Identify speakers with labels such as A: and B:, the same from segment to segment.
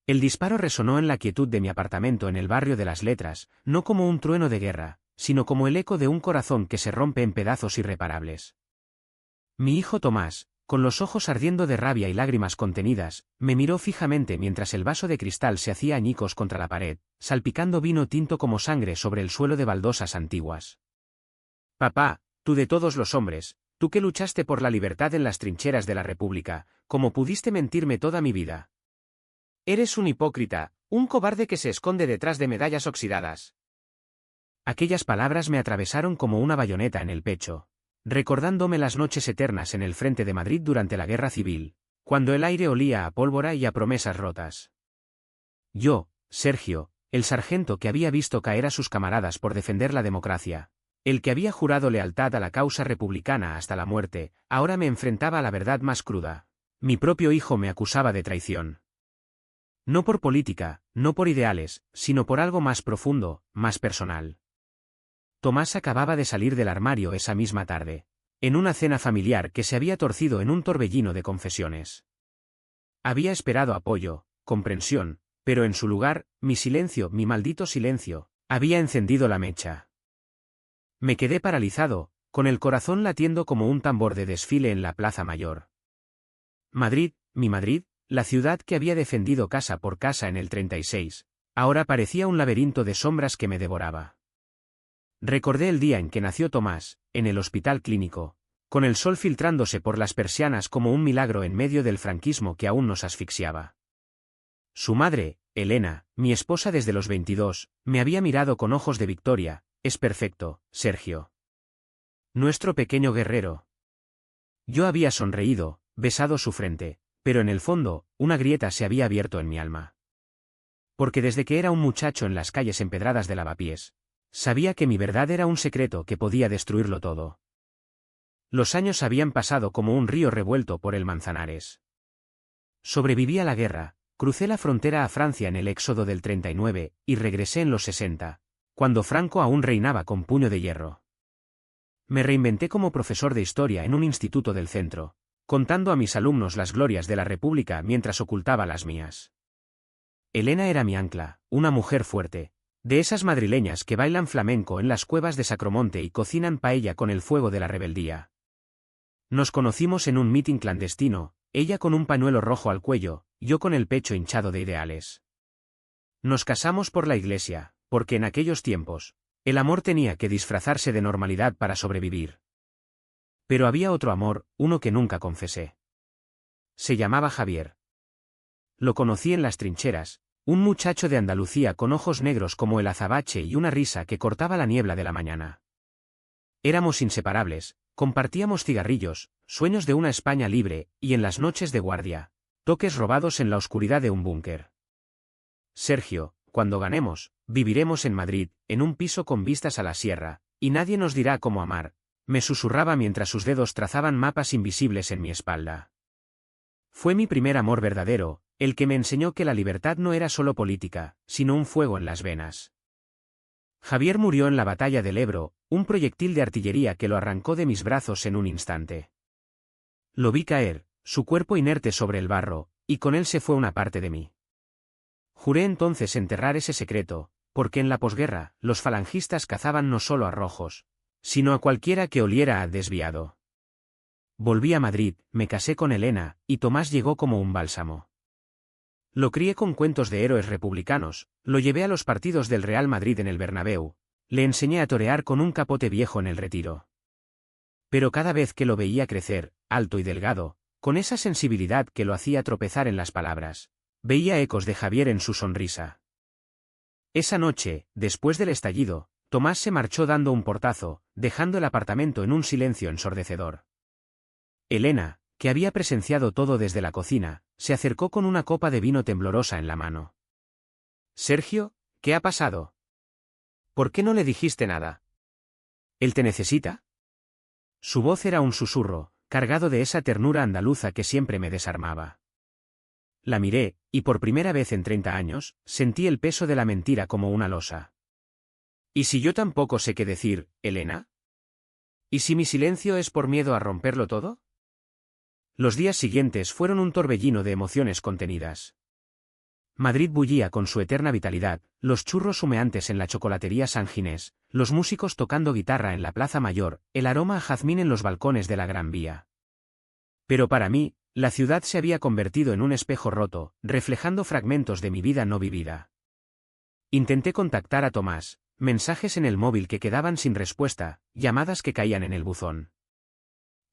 A: El disparo resonó en la quietud de mi apartamento en el barrio de las Letras, no como un trueno de guerra, sino como el eco de un corazón que se rompe en pedazos irreparables. Mi hijo Tomás, con los ojos ardiendo de rabia y lágrimas contenidas, me miró fijamente mientras el vaso de cristal se hacía añicos contra la pared, salpicando vino tinto como sangre sobre el suelo de baldosas antiguas. Papá, tú de todos los hombres, tú que luchaste por la libertad en las trincheras de la República, ¿cómo pudiste mentirme toda mi vida? Eres un hipócrita, un cobarde que se esconde detrás de medallas oxidadas. Aquellas palabras me atravesaron como una bayoneta en el pecho, recordándome las noches eternas en el frente de Madrid durante la Guerra Civil, cuando el aire olía a pólvora y a promesas rotas. Yo, Sergio, el sargento que había visto caer a sus camaradas por defender la democracia, el que había jurado lealtad a la causa republicana hasta la muerte, ahora me enfrentaba a la verdad más cruda. Mi propio hijo me acusaba de traición. No por política, no por ideales, sino por algo más profundo, más personal. Tomás acababa de salir del armario esa misma tarde, en una cena familiar que se había torcido en un torbellino de confesiones. Había esperado apoyo, comprensión, pero en su lugar, mi silencio, mi maldito silencio, había encendido la mecha. Me quedé paralizado, con el corazón latiendo como un tambor de desfile en la Plaza Mayor. Madrid, mi Madrid, la ciudad que había defendido casa por casa en el 36, ahora parecía un laberinto de sombras que me devoraba. Recordé el día en que nació Tomás, en el hospital clínico, con el sol filtrándose por las persianas como un milagro en medio del franquismo que aún nos asfixiaba. Su madre, Elena, mi esposa desde los 22, me había mirado con ojos de victoria. Es perfecto, Sergio. Nuestro pequeño guerrero. Yo había sonreído, besado su frente, pero en el fondo, una grieta se había abierto en mi alma. Porque desde que era un muchacho en las calles empedradas de Lavapiés, sabía que mi verdad era un secreto que podía destruirlo todo. Los años habían pasado como un río revuelto por el Manzanares. Sobreviví a la guerra, crucé la frontera a Francia en el éxodo del 39, y regresé en los 60, cuando Franco aún reinaba con puño de hierro. Me reinventé como profesor de historia en un instituto del centro, contando a mis alumnos las glorias de la República mientras ocultaba las mías. Elena era mi ancla, una mujer fuerte, de esas madrileñas que bailan flamenco en las cuevas de Sacromonte y cocinan paella con el fuego de la rebeldía. Nos conocimos en un mitin clandestino, ella con un pañuelo rojo al cuello, yo con el pecho hinchado de ideales. Nos casamos por la iglesia, porque en aquellos tiempos, el amor tenía que disfrazarse de normalidad para sobrevivir. Pero había otro amor, uno que nunca confesé. Se llamaba Javier. Lo conocí en las trincheras, un muchacho de Andalucía con ojos negros como el azabache y una risa que cortaba la niebla de la mañana. Éramos inseparables, compartíamos cigarrillos, sueños de una España libre, y en las noches de guardia, toques robados en la oscuridad de un búnker. Sergio, cuando ganemos, viviremos en Madrid, en un piso con vistas a la sierra, y nadie nos dirá cómo amar, me susurraba mientras sus dedos trazaban mapas invisibles en mi espalda. Fue mi primer amor verdadero, el que me enseñó que la libertad no era solo política, sino un fuego en las venas. Javier murió en la batalla del Ebro, un proyectil de artillería que lo arrancó de mis brazos en un instante. Lo vi caer, su cuerpo inerte sobre el barro, y con él se fue una parte de mí. Juré entonces enterrar ese secreto, porque en la posguerra, los falangistas cazaban no solo a rojos, sino a cualquiera que oliera a desviado. Volví a Madrid, me casé con Elena, y Tomás llegó como un bálsamo. Lo crié con cuentos de héroes republicanos, lo llevé a los partidos del Real Madrid en el Bernabéu, le enseñé a torear con un capote viejo en el Retiro. Pero cada vez que lo veía crecer, alto y delgado, con esa sensibilidad que lo hacía tropezar en las palabras, veía ecos de Javier en su sonrisa. Esa noche, después del estallido, Tomás se marchó dando un portazo, dejando el apartamento en un silencio ensordecedor. Elena, que había presenciado todo desde la cocina, se acercó con una copa de vino temblorosa en la mano. «Sergio, ¿qué ha pasado? ¿Por qué no le dijiste nada? ¿Él te necesita?» Su voz era un susurro, cargado de esa ternura andaluza que siempre me desarmaba. La miré, y por primera vez en 30 años, sentí el peso de la mentira como una losa. ¿Y si yo tampoco sé qué decir, Elena? ¿Y si mi silencio es por miedo a romperlo todo? Los días siguientes fueron un torbellino de emociones contenidas. Madrid bullía con su eterna vitalidad, los churros humeantes en la chocolatería San Ginés, los músicos tocando guitarra en la Plaza Mayor, el aroma a jazmín en los balcones de la Gran Vía. Pero para mí, la ciudad se había convertido en un espejo roto, reflejando fragmentos de mi vida no vivida. Intenté contactar a Tomás, mensajes en el móvil que quedaban sin respuesta, llamadas que caían en el buzón.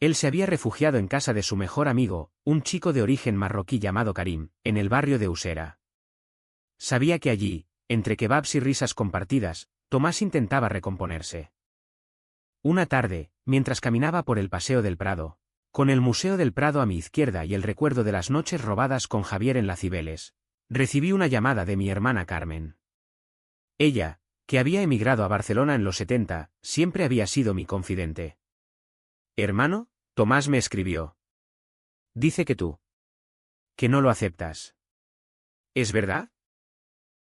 A: Él se había refugiado en casa de su mejor amigo, un chico de origen marroquí llamado Karim, en el barrio de Usera. Sabía que allí, entre kebabs y risas compartidas, Tomás intentaba recomponerse. Una tarde, mientras caminaba por el Paseo del Prado, con el Museo del Prado a mi izquierda y el recuerdo de las noches robadas con Javier en la Cibeles, recibí una llamada de mi hermana Carmen. Ella, que había emigrado a Barcelona en los 70, siempre había sido mi confidente. «Hermano», Tomás me escribió. «Dice que tú. Que no lo aceptas. ¿Es verdad?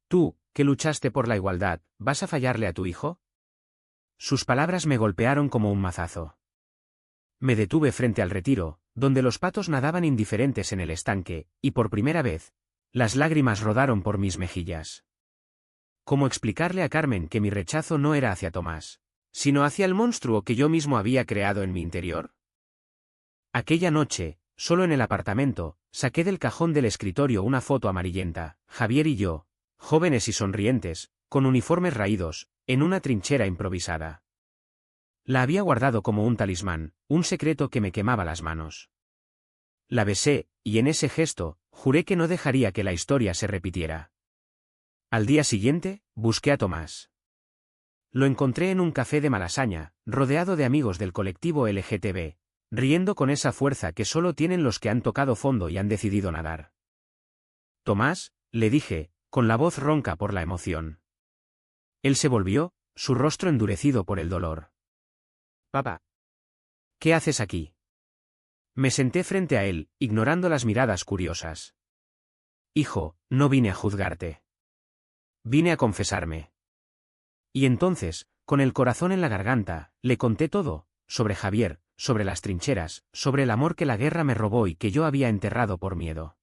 A: Tú, que luchaste por la igualdad, ¿vas a fallarle a tu hijo?» Sus palabras me golpearon como un mazazo. Me detuve frente al Retiro, donde los patos nadaban indiferentes en el estanque, y por primera vez, las lágrimas rodaron por mis mejillas. ¿Cómo explicarle a Carmen que mi rechazo no era hacia Tomás, sino hacia el monstruo que yo mismo había creado en mi interior? Aquella noche, solo en el apartamento, saqué del cajón del escritorio una foto amarillenta, Javier y yo, jóvenes y sonrientes, con uniformes raídos, en una trinchera improvisada. La había guardado como un talismán, un secreto que me quemaba las manos. La besé, y en ese gesto, juré que no dejaría que la historia se repitiera. Al día siguiente, busqué a Tomás. Lo encontré en un café de Malasaña, rodeado de amigos del colectivo LGTB, riendo con esa fuerza que solo tienen los que han tocado fondo y han decidido nadar. «Tomás», le dije, con la voz ronca por la emoción. Él se volvió, su rostro endurecido por el dolor. «Papá. ¿Qué haces aquí?» Me senté frente a él, ignorando las miradas curiosas. «Hijo, no vine a juzgarte. Vine a confesarme». Y entonces, con el corazón en la garganta, le conté todo, sobre Javier, sobre las trincheras, sobre el amor que la guerra me robó y que yo había enterrado por miedo.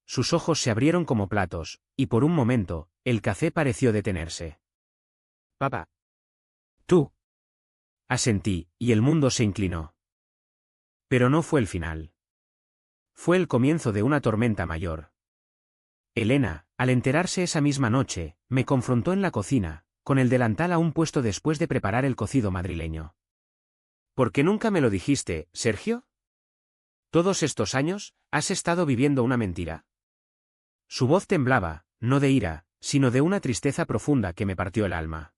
A: Sus ojos se abrieron como platos, y por un momento, el café pareció detenerse. «Papá. Tú». Asentí, y el mundo se inclinó. Pero no fue el final. Fue el comienzo de una tormenta mayor. Elena, al enterarse esa misma noche, me confrontó en la cocina, con el delantal aún puesto después de preparar el cocido madrileño. «¿Por qué nunca me lo dijiste, Sergio? Todos estos años, ¿has estado viviendo una mentira?» Su voz temblaba, no de ira, sino de una tristeza profunda que me partió el alma.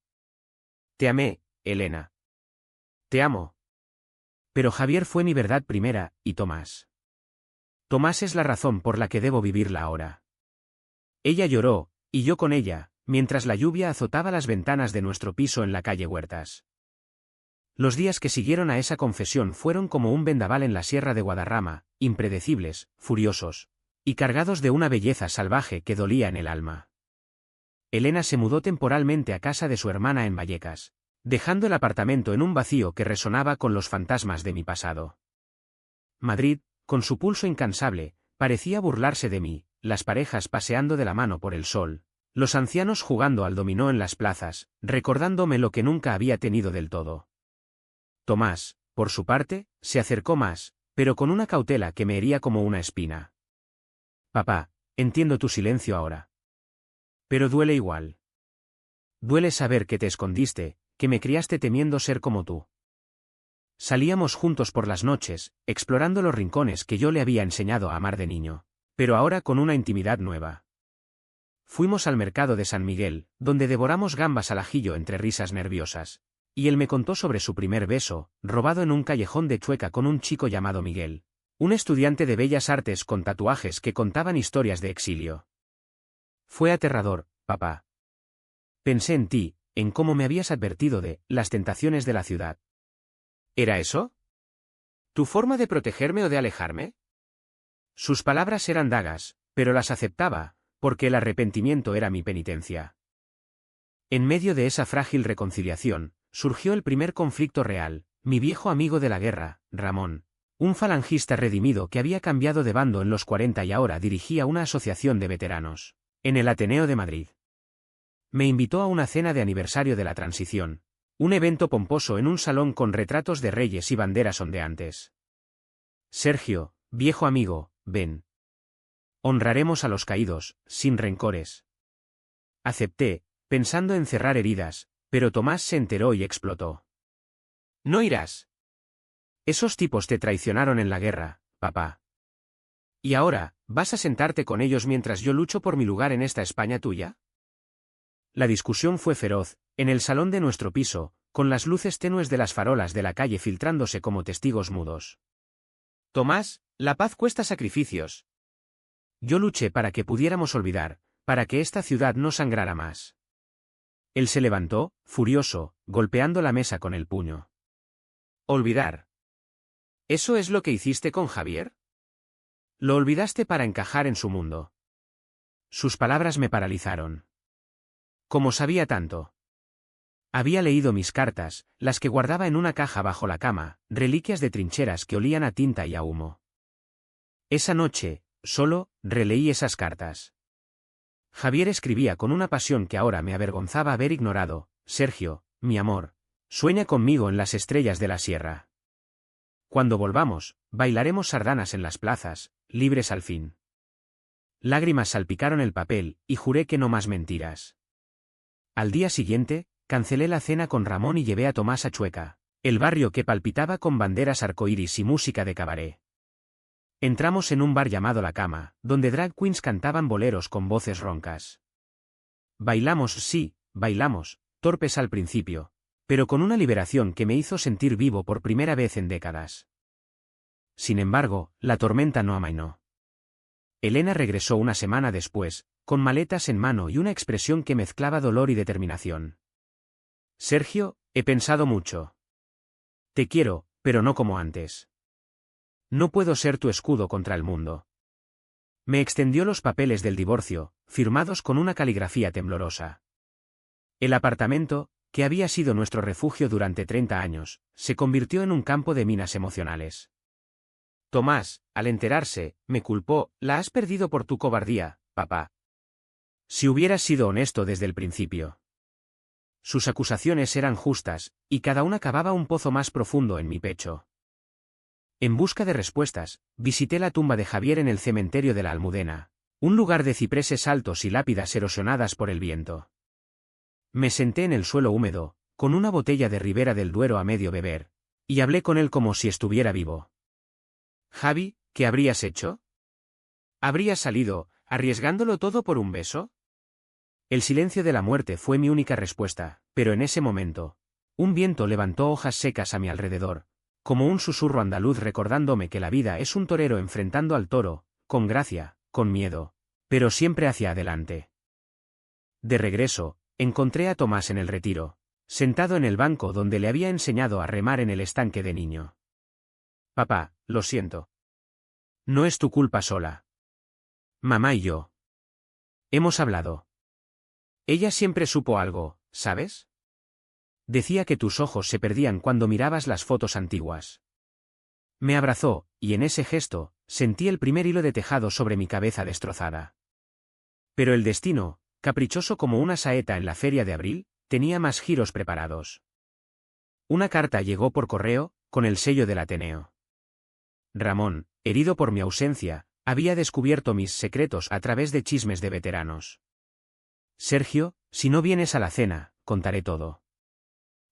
A: «Te amé, Elena. Te amo. Pero Javier fue mi verdad primera, y Tomás. Tomás es la razón por la que debo vivirla ahora». Ella lloró, y yo con ella, mientras la lluvia azotaba las ventanas de nuestro piso en la calle Huertas. Los días que siguieron a esa confesión fueron como un vendaval en la sierra de Guadarrama, impredecibles, furiosos, y cargados de una belleza salvaje que dolía en el alma. Elena se mudó temporalmente a casa de su hermana en Vallecas, dejando el apartamento en un vacío que resonaba con los fantasmas de mi pasado. Madrid, con su pulso incansable, parecía burlarse de mí, las parejas paseando de la mano por el sol, los ancianos jugando al dominó en las plazas, recordándome lo que nunca había tenido del todo. Tomás, por su parte, se acercó más, pero con una cautela que me hería como una espina. «Papá, entiendo tu silencio ahora. Pero duele igual. Duele saber que te escondiste, que me criaste temiendo ser como tú». Salíamos juntos por las noches, explorando los rincones que yo le había enseñado a amar de niño, pero ahora con una intimidad nueva. Fuimos al mercado de San Miguel, donde devoramos gambas al ajillo entre risas nerviosas, y él me contó sobre su primer beso, robado en un callejón de Chueca con un chico llamado Miguel, un estudiante de bellas artes con tatuajes que contaban historias de exilio. «Fue aterrador, papá. Pensé en ti, en cómo me habías advertido de las tentaciones de la ciudad». «¿Era eso? ¿Tu forma de protegerme o de alejarme?» Sus palabras eran dagas, pero las aceptaba, porque el arrepentimiento era mi penitencia. En medio de esa frágil reconciliación, surgió el primer conflicto real, mi viejo amigo de la guerra, Ramón, un falangista redimido que había cambiado de bando en los 40 y ahora dirigía una asociación de veteranos. En el Ateneo de Madrid. Me invitó a una cena de aniversario de la Transición, un evento pomposo en un salón con retratos de reyes y banderas ondeantes. Sergio, viejo amigo, ven. Honraremos a los caídos, sin rencores. Acepté, pensando en cerrar heridas, pero Tomás se enteró y explotó. No irás. Esos tipos te traicionaron en la guerra, papá. ¿Y ahora, vas a sentarte con ellos mientras yo lucho por mi lugar en esta España tuya? La discusión fue feroz, en el salón de nuestro piso, con las luces tenues de las farolas de la calle filtrándose como testigos mudos. Tomás, la paz cuesta sacrificios. Yo luché para que pudiéramos olvidar, para que esta ciudad no sangrara más. Él se levantó, furioso, golpeando la mesa con el puño. ¿Olvidar? ¿Eso es lo que hiciste con Javier? Lo olvidaste para encajar en su mundo. Sus palabras me paralizaron. ¿Cómo sabía tanto? Había leído mis cartas, las que guardaba en una caja bajo la cama, reliquias de trincheras que olían a tinta y a humo. Esa noche, solo, releí esas cartas. Javier escribía con una pasión que ahora me avergonzaba haber ignorado: Sergio, mi amor, sueña conmigo en las estrellas de la sierra. Cuando volvamos, bailaremos sardanas en las plazas, libres al fin. Lágrimas salpicaron el papel, y juré que no más mentiras. Al día siguiente, cancelé la cena con Ramón y llevé a Tomás a Chueca, el barrio que palpitaba con banderas arcoíris y música de cabaret. Entramos en un bar llamado La Cama, donde drag queens cantaban boleros con voces roncas. Bailamos, sí, bailamos, torpes al principio, pero con una liberación que me hizo sentir vivo por primera vez en décadas. Sin embargo, la tormenta no amainó. Elena regresó una semana después, con maletas en mano y una expresión que mezclaba dolor y determinación. Sergio, he pensado mucho. Te quiero, pero no como antes. No puedo ser tu escudo contra el mundo. Me extendió los papeles del divorcio, firmados con una caligrafía temblorosa. El apartamento, que había sido nuestro refugio durante 30 años, se convirtió en un campo de minas emocionales. Tomás, al enterarse, me culpó: la has perdido por tu cobardía, papá. Si hubieras sido honesto desde el principio. Sus acusaciones eran justas, y cada una cavaba un pozo más profundo en mi pecho. En busca de respuestas, visité la tumba de Javier en el cementerio de la Almudena, un lugar de cipreses altos y lápidas erosionadas por el viento. Me senté en el suelo húmedo, con una botella de Ribera del Duero a medio beber, y hablé con él como si estuviera vivo. Javi, ¿qué habrías hecho? ¿Habrías salido, arriesgándolo todo por un beso? El silencio de la muerte fue mi única respuesta, pero en ese momento, un viento levantó hojas secas a mi alrededor, como un susurro andaluz recordándome que la vida es un torero enfrentando al toro, con gracia, con miedo, pero siempre hacia adelante. De regreso, encontré a Tomás en el retiro, sentado en el banco donde le había enseñado a remar en el estanque de niño. Papá, lo siento. No es tu culpa sola. Mamá y yo hemos hablado. Ella siempre supo algo, ¿sabes? Decía que tus ojos se perdían cuando mirabas las fotos antiguas. Me abrazó, y en ese gesto, sentí el primer hilo de tejado sobre mi cabeza destrozada. Pero el destino, caprichoso como una saeta en la feria de abril, tenía más giros preparados. Una carta llegó por correo, con el sello del Ateneo. Ramón, herido por mi ausencia, había descubierto mis secretos a través de chismes de veteranos. Sergio, si no vienes a la cena, contaré todo.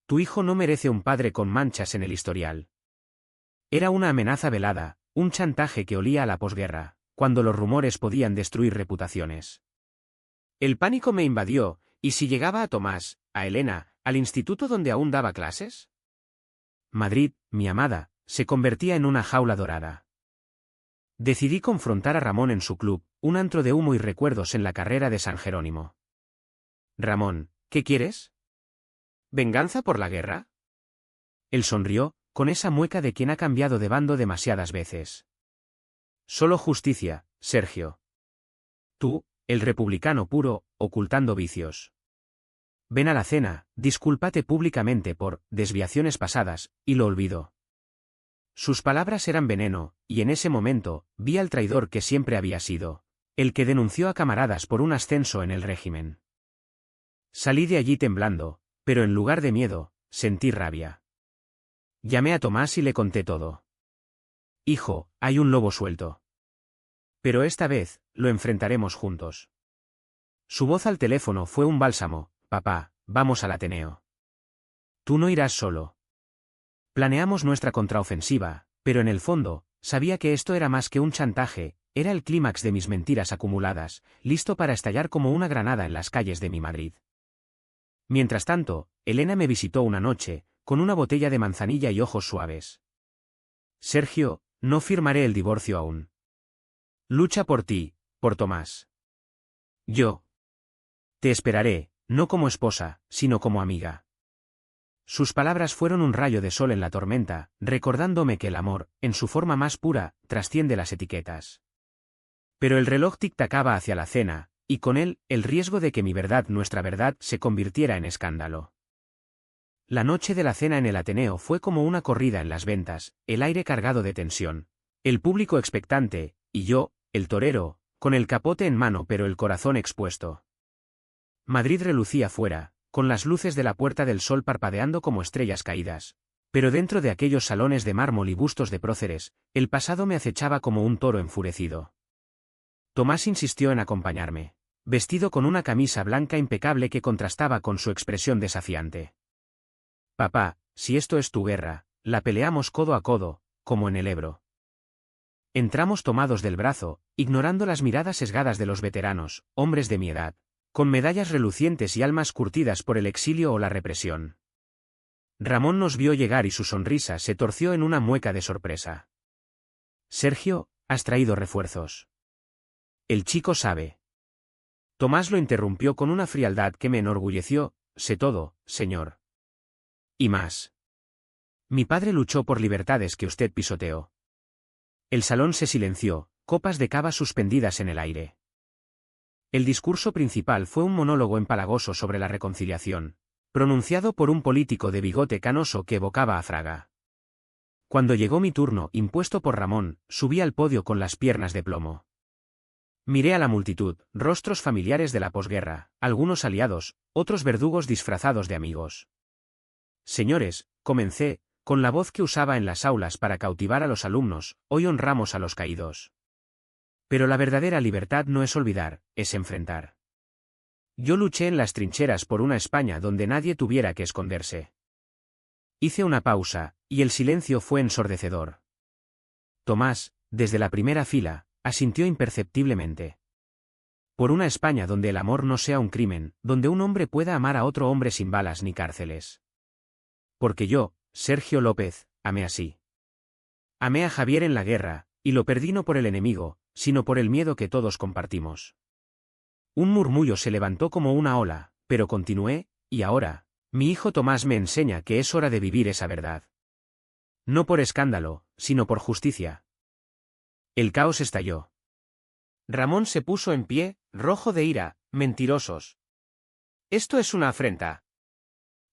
A: Tu hijo no merece un padre con manchas en el historial. Era una amenaza velada, un chantaje que olía a la posguerra, cuando los rumores podían destruir reputaciones. El pánico me invadió, ¿y si llegaba a Tomás, a Elena, al instituto donde aún daba clases? Madrid, mi amada, se convertía en una jaula dorada. Decidí confrontar a Ramón en su club, un antro de humo y recuerdos en la carrera de San Jerónimo. Ramón, ¿qué quieres? ¿Venganza por la guerra? Él sonrió, con esa mueca de quien ha cambiado de bando demasiadas veces. Solo justicia, Sergio. Tú, el republicano puro, ocultando vicios. Ven a la cena, discúlpate públicamente por desviaciones pasadas, y lo olvido. Sus palabras eran veneno, y en ese momento, vi al traidor que siempre había sido. El que denunció a camaradas por un ascenso en el régimen. Salí de allí temblando, pero en lugar de miedo, sentí rabia. Llamé a Tomás y le conté todo. Hijo, hay un lobo suelto. Pero esta vez, lo enfrentaremos juntos. Su voz al teléfono fue un bálsamo. Papá, vamos al Ateneo. Tú no irás solo. Planeamos nuestra contraofensiva, pero en el fondo, sabía que esto era más que un chantaje, era el clímax de mis mentiras acumuladas, listo para estallar como una granada en las calles de mi Madrid. Mientras tanto, Elena me visitó una noche, con una botella de manzanilla y ojos suaves. Sergio, no firmaré el divorcio aún. Lucha por ti, por Tomás. Yo. Te esperaré, no como esposa, sino como amiga. Sus palabras fueron un rayo de sol en la tormenta, recordándome que el amor, en su forma más pura, trasciende las etiquetas. Pero el reloj tic-tacaba hacia la cena, y con él, el riesgo de que mi verdad, nuestra verdad, se convirtiera en escándalo. La noche de la cena en el Ateneo fue como una corrida en las ventas, el aire cargado de tensión, el público expectante, y yo, el torero, con el capote en mano pero el corazón expuesto. Madrid relucía fuera, con las luces de la Puerta del Sol parpadeando como estrellas caídas. Pero dentro de aquellos salones de mármol y bustos de próceres, el pasado me acechaba como un toro enfurecido. Tomás insistió en acompañarme, vestido con una camisa blanca impecable que contrastaba con su expresión desafiante. Papá, si esto es tu guerra, la peleamos codo a codo, como en el Ebro. Entramos tomados del brazo, ignorando las miradas sesgadas de los veteranos, hombres de mi edad, con medallas relucientes y almas curtidas por el exilio o la represión. Ramón nos vio llegar y su sonrisa se torció en una mueca de sorpresa. Sergio, has traído refuerzos. El chico sabe. Tomás lo interrumpió con una frialdad que me enorgulleció. Sé todo, señor. Y más. Mi padre luchó por libertades que usted pisoteó. El salón se silenció, copas de cava suspendidas en el aire. El discurso principal fue un monólogo empalagoso sobre la reconciliación, pronunciado por un político de bigote canoso que evocaba a Fraga. Cuando llegó mi turno, impuesto por Ramón, subí al podio con las piernas de plomo. Miré a la multitud, rostros familiares de la posguerra, algunos aliados, otros verdugos disfrazados de amigos. Señores, comencé, con la voz que usaba en las aulas para cautivar a los alumnos, hoy honramos a los caídos. Pero la verdadera libertad no es olvidar, es enfrentar. Yo luché en las trincheras por una España donde nadie tuviera que esconderse. Hice una pausa, y el silencio fue ensordecedor. Tomás, desde la primera fila, asintió imperceptiblemente. Por una España donde el amor no sea un crimen, donde un hombre pueda amar a otro hombre sin balas ni cárceles. Porque yo, Sergio López, amé así. Amé a Javier en la guerra, y lo perdí no por el enemigo, sino por el miedo que todos compartimos. Un murmullo se levantó como una ola, pero continué, y ahora, mi hijo Tomás me enseña que es hora de vivir esa verdad. No por escándalo, sino por justicia. El caos estalló. Ramón se puso en pie, rojo de ira. Mentirosos. Esto es una afrenta.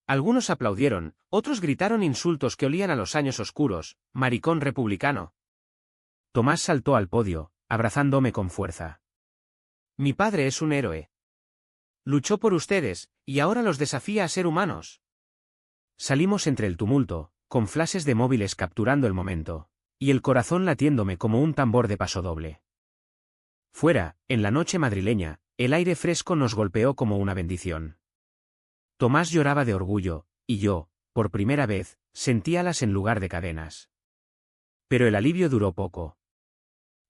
A: Algunos aplaudieron, otros gritaron insultos que olían a los años oscuros. Maricón republicano. Tomás saltó al podio, abrazándome con fuerza. Mi padre es un héroe. Luchó por ustedes, y ahora los desafía a ser humanos. Salimos entre el tumulto, con flashes de móviles capturando el momento, y el corazón latiéndome como un tambor de pasodoble. Fuera, en la noche madrileña, el aire fresco nos golpeó como una bendición. Tomás lloraba de orgullo, y yo, por primera vez, sentí alas en lugar de cadenas. Pero el alivio duró poco.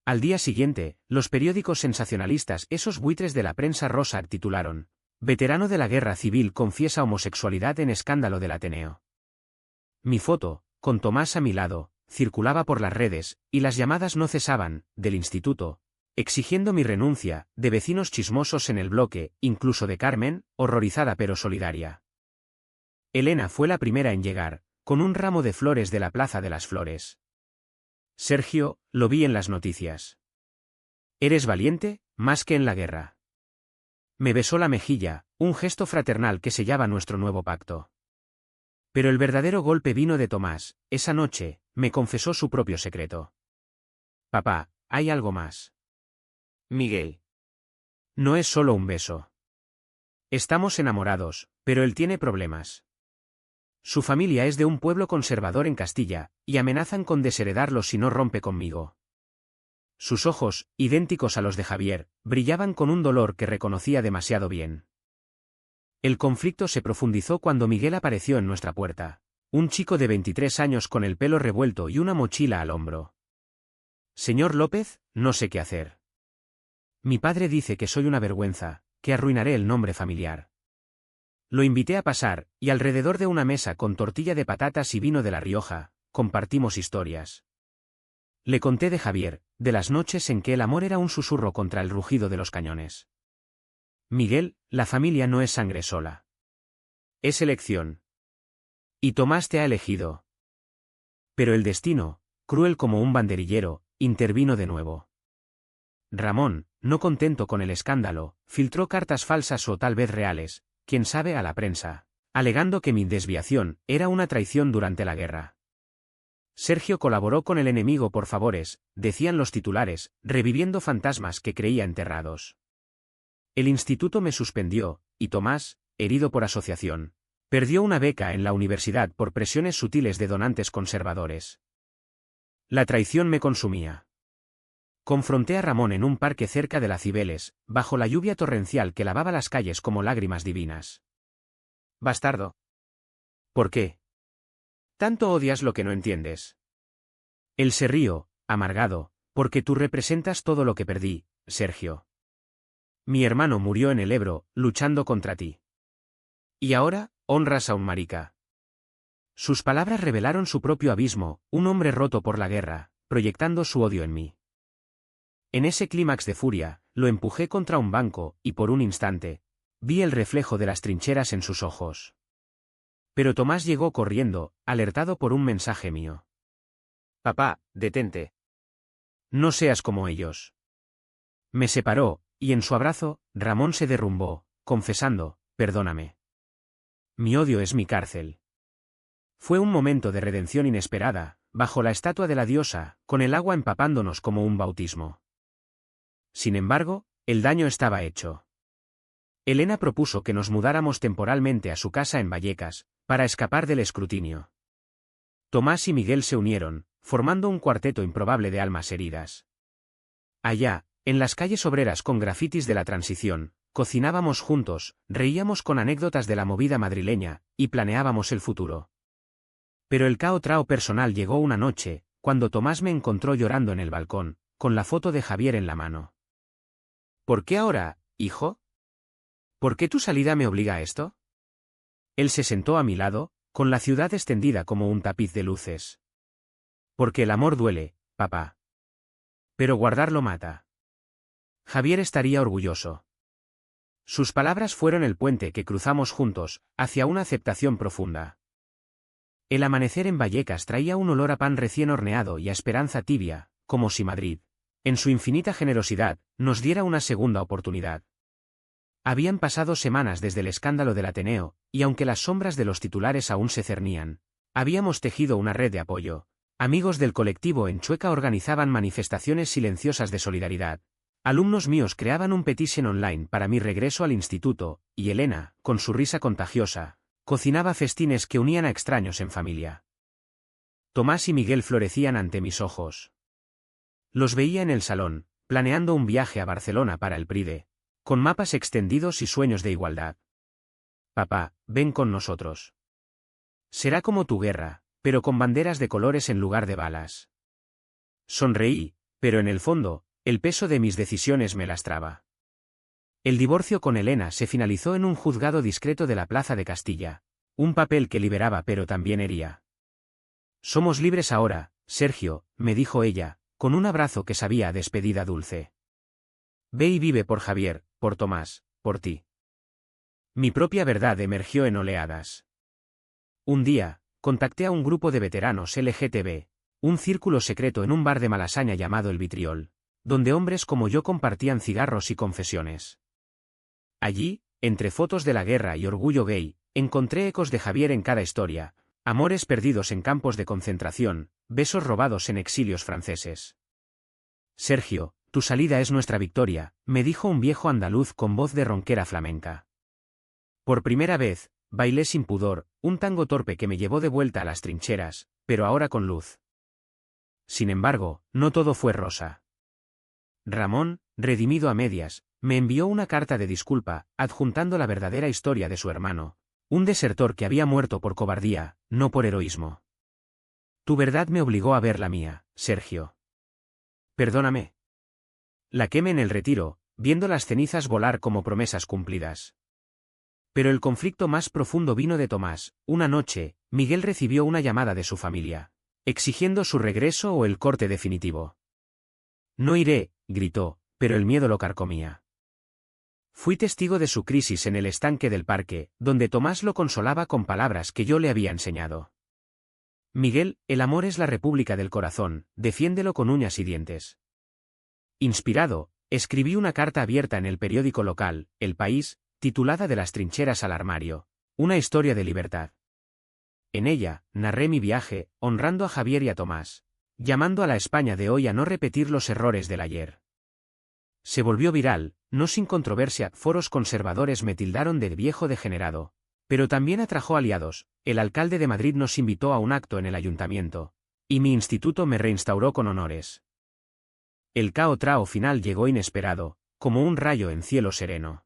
A: Al día siguiente, los periódicos sensacionalistas, esos buitres de la prensa rosa, titularon: Veterano de la guerra civil confiesa homosexualidad en escándalo del Ateneo. Mi foto, con Tomás a mi lado, circulaba por las redes, y las llamadas no cesaban, del instituto, exigiendo mi renuncia, de vecinos chismosos en el bloque, incluso de Carmen, horrorizada pero solidaria. Elena fue la primera en llegar, con un ramo de flores de la Plaza de las Flores. Sergio, lo vi en las noticias. Eres valiente, más que en la guerra. Me besó la mejilla, un gesto fraternal que sellaba nuestro nuevo pacto. Pero el verdadero golpe vino de Tomás. Esa noche, me confesó su propio secreto. Papá, hay algo más. Miguel. No es solo un beso. Estamos enamorados, pero él tiene problemas. Su familia es de un pueblo conservador en Castilla, y amenazan con desheredarlo si no rompe conmigo. Sus ojos, idénticos a los de Javier, brillaban con un dolor que reconocía demasiado bien. El conflicto se profundizó cuando Miguel apareció en nuestra puerta. Un chico de 23 años con el pelo revuelto y una mochila al hombro. Señor López, no sé qué hacer. Mi padre dice que soy una vergüenza, que arruinaré el nombre familiar. Lo invité a pasar, y alrededor de una mesa con tortilla de patatas y vino de La Rioja, compartimos historias. Le conté de Javier, de las noches en que el amor era un susurro contra el rugido de los cañones. Miguel, la familia no es sangre sola. Es elección. Y Tomás te ha elegido. Pero el destino, cruel como un banderillero, intervino de nuevo. Ramón, no contento con el escándalo, filtró cartas falsas o tal vez reales, quién sabe, a la prensa, alegando que mi desviación era una traición durante la guerra. Sergio colaboró con el enemigo por favores, decían los titulares, reviviendo fantasmas que creía enterrados. El instituto me suspendió, y Tomás, herido por asociación, perdió una beca en la universidad por presiones sutiles de donantes conservadores. La traición me consumía. Confronté a Ramón en un parque cerca de la Cibeles, bajo la lluvia torrencial que lavaba las calles como lágrimas divinas. Bastardo. ¿Por qué? ¿Tanto odias lo que no entiendes? Él se rió, amargado, porque tú representas todo lo que perdí, Sergio. Mi hermano murió en el Ebro, luchando contra ti. Y ahora, honras a un marica. Sus palabras revelaron su propio abismo, un hombre roto por la guerra, proyectando su odio en mí. En ese clímax de furia, lo empujé contra un banco, y por un instante, vi el reflejo de las trincheras en sus ojos. Pero Tomás llegó corriendo, alertado por un mensaje mío. Papá, detente. No seas como ellos. Me separó, y en su abrazo, Ramón se derrumbó, confesando, perdóname. Mi odio es mi cárcel. Fue un momento de redención inesperada, bajo la estatua de la diosa, con el agua empapándonos como un bautismo. Sin embargo, el daño estaba hecho. Elena propuso que nos mudáramos temporalmente a su casa en Vallecas, para escapar del escrutinio. Tomás y Miguel se unieron, formando un cuarteto improbable de almas heridas. Allá, en las calles obreras con grafitis de la transición, cocinábamos juntos, reíamos con anécdotas de la movida madrileña, y planeábamos el futuro. Pero el caos personal llegó una noche, cuando Tomás me encontró llorando en el balcón, con la foto de Javier en la mano. ¿Por qué ahora, hijo? ¿Por qué tu salida me obliga a esto? Él se sentó a mi lado, con la ciudad extendida como un tapiz de luces. Porque el amor duele, papá. Pero guardarlo mata. Javier estaría orgulloso. Sus palabras fueron el puente que cruzamos juntos, hacia una aceptación profunda. El amanecer en Vallecas traía un olor a pan recién horneado y a esperanza tibia, como si Madrid, en su infinita generosidad, nos diera una segunda oportunidad. Habían pasado semanas desde el escándalo del Ateneo, y aunque las sombras de los titulares aún se cernían, habíamos tejido una red de apoyo. Amigos del colectivo en Chueca organizaban manifestaciones silenciosas de solidaridad. Alumnos míos creaban un petition online para mi regreso al instituto, y Elena, con su risa contagiosa, cocinaba festines que unían a extraños en familia. Tomás y Miguel florecían ante mis ojos. Los veía en el salón, planeando un viaje a Barcelona para el Pride, con mapas extendidos y sueños de igualdad. Papá, ven con nosotros. Será como tu guerra, pero con banderas de colores en lugar de balas. Sonreí, pero en el fondo, el peso de mis decisiones me lastraba. El divorcio con Elena se finalizó en un juzgado discreto de la Plaza de Castilla, un papel que liberaba pero también hería. Somos libres ahora, Sergio, me dijo ella, con un abrazo que sabía a despedida dulce. Ve y vive por Javier, por Tomás, por ti. Mi propia verdad emergió en oleadas. Un día, contacté a un grupo de veteranos LGTB, un círculo secreto en un bar de Malasaña llamado El Vitriol, donde hombres como yo compartían cigarros y confesiones. Allí, entre fotos de la guerra y orgullo gay, encontré ecos de Javier en cada historia, amores perdidos en campos de concentración, besos robados en exilios franceses. Sergio, tu salida es nuestra victoria, me dijo un viejo andaluz con voz de ronquera flamenca. Por primera vez, bailé sin pudor, un tango torpe que me llevó de vuelta a las trincheras, pero ahora con luz. Sin embargo, no todo fue rosa. Ramón, redimido a medias, me envió una carta de disculpa, adjuntando la verdadera historia de su hermano, un desertor que había muerto por cobardía, no por heroísmo. Tu verdad me obligó a ver la mía, Sergio. Perdóname. La quemé en el retiro, viendo las cenizas volar como promesas cumplidas. Pero el conflicto más profundo vino de Tomás. Una noche, Miguel recibió una llamada de su familia, exigiendo su regreso o el corte definitivo. No iré, gritó, pero el miedo lo carcomía. Fui testigo de su crisis en el estanque del parque, donde Tomás lo consolaba con palabras que yo le había enseñado. Miguel, el amor es la república del corazón, defiéndelo con uñas y dientes. Inspirado, escribí una carta abierta en el periódico local, El País, titulada De las trincheras al armario, una historia de libertad. En ella, narré mi viaje, honrando a Javier y a Tomás, llamando a la España de hoy a no repetir los errores del ayer. Se volvió viral, no sin controversia, foros conservadores me tildaron de viejo degenerado, pero también atrajo aliados. El alcalde de Madrid nos invitó a un acto en el ayuntamiento, y mi instituto me reinstauró con honores. El cao-trao final llegó inesperado, como un rayo en cielo sereno.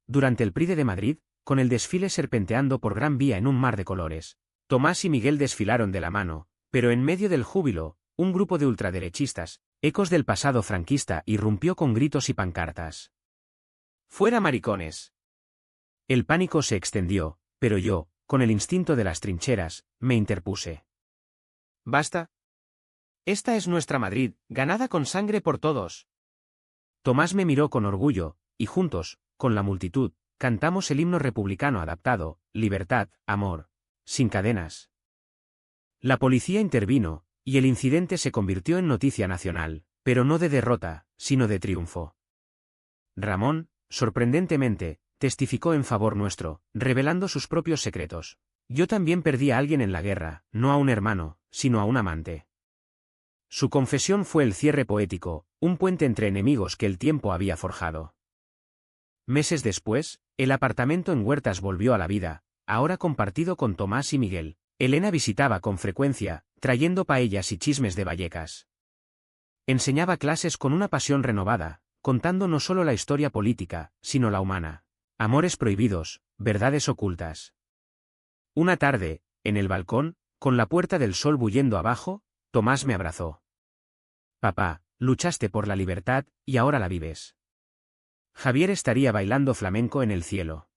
A: Durante el Pride de Madrid, con el desfile serpenteando por Gran Vía en un mar de colores, Tomás y Miguel desfilaron de la mano, pero en medio del júbilo, un grupo de ultraderechistas, ecos del pasado franquista, irrumpió con gritos y pancartas. ¡Fuera maricones! El pánico se extendió, pero yo, con el instinto de las trincheras, me interpuse. ¡Basta! Esta es nuestra Madrid, ganada con sangre por todos. Tomás me miró con orgullo, y juntos, con la multitud, cantamos el himno republicano adaptado, libertad, amor, sin cadenas. La policía intervino, y el incidente se convirtió en noticia nacional, pero no de derrota, sino de triunfo. Ramón, sorprendentemente, testificó en favor nuestro, revelando sus propios secretos. Yo también perdí a alguien en la guerra, no a un hermano, sino a un amante. Su confesión fue el cierre poético, un puente entre enemigos que el tiempo había forjado. Meses después, el apartamento en Huertas volvió a la vida, ahora compartido con Tomás y Miguel. Elena visitaba con frecuencia, trayendo paellas y chismes de Vallecas. Enseñaba clases con una pasión renovada, contando no solo la historia política, sino la humana. Amores prohibidos, verdades ocultas. Una tarde, en el balcón, con la Puerta del Sol bullendo abajo, Tomás me abrazó. Papá, luchaste por la libertad, y ahora la vives. Javier estaría bailando flamenco en el cielo.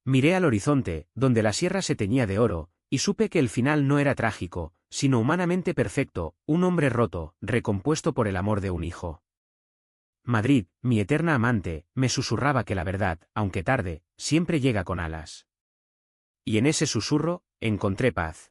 A: Miré al horizonte, donde la sierra se teñía de oro, y supe que el final no era trágico, sino humanamente perfecto, un hombre roto, recompuesto por el amor de un hijo. Madrid, mi eterna amante, me susurraba que la verdad, aunque tarde, siempre llega con alas. Y en ese susurro, encontré paz.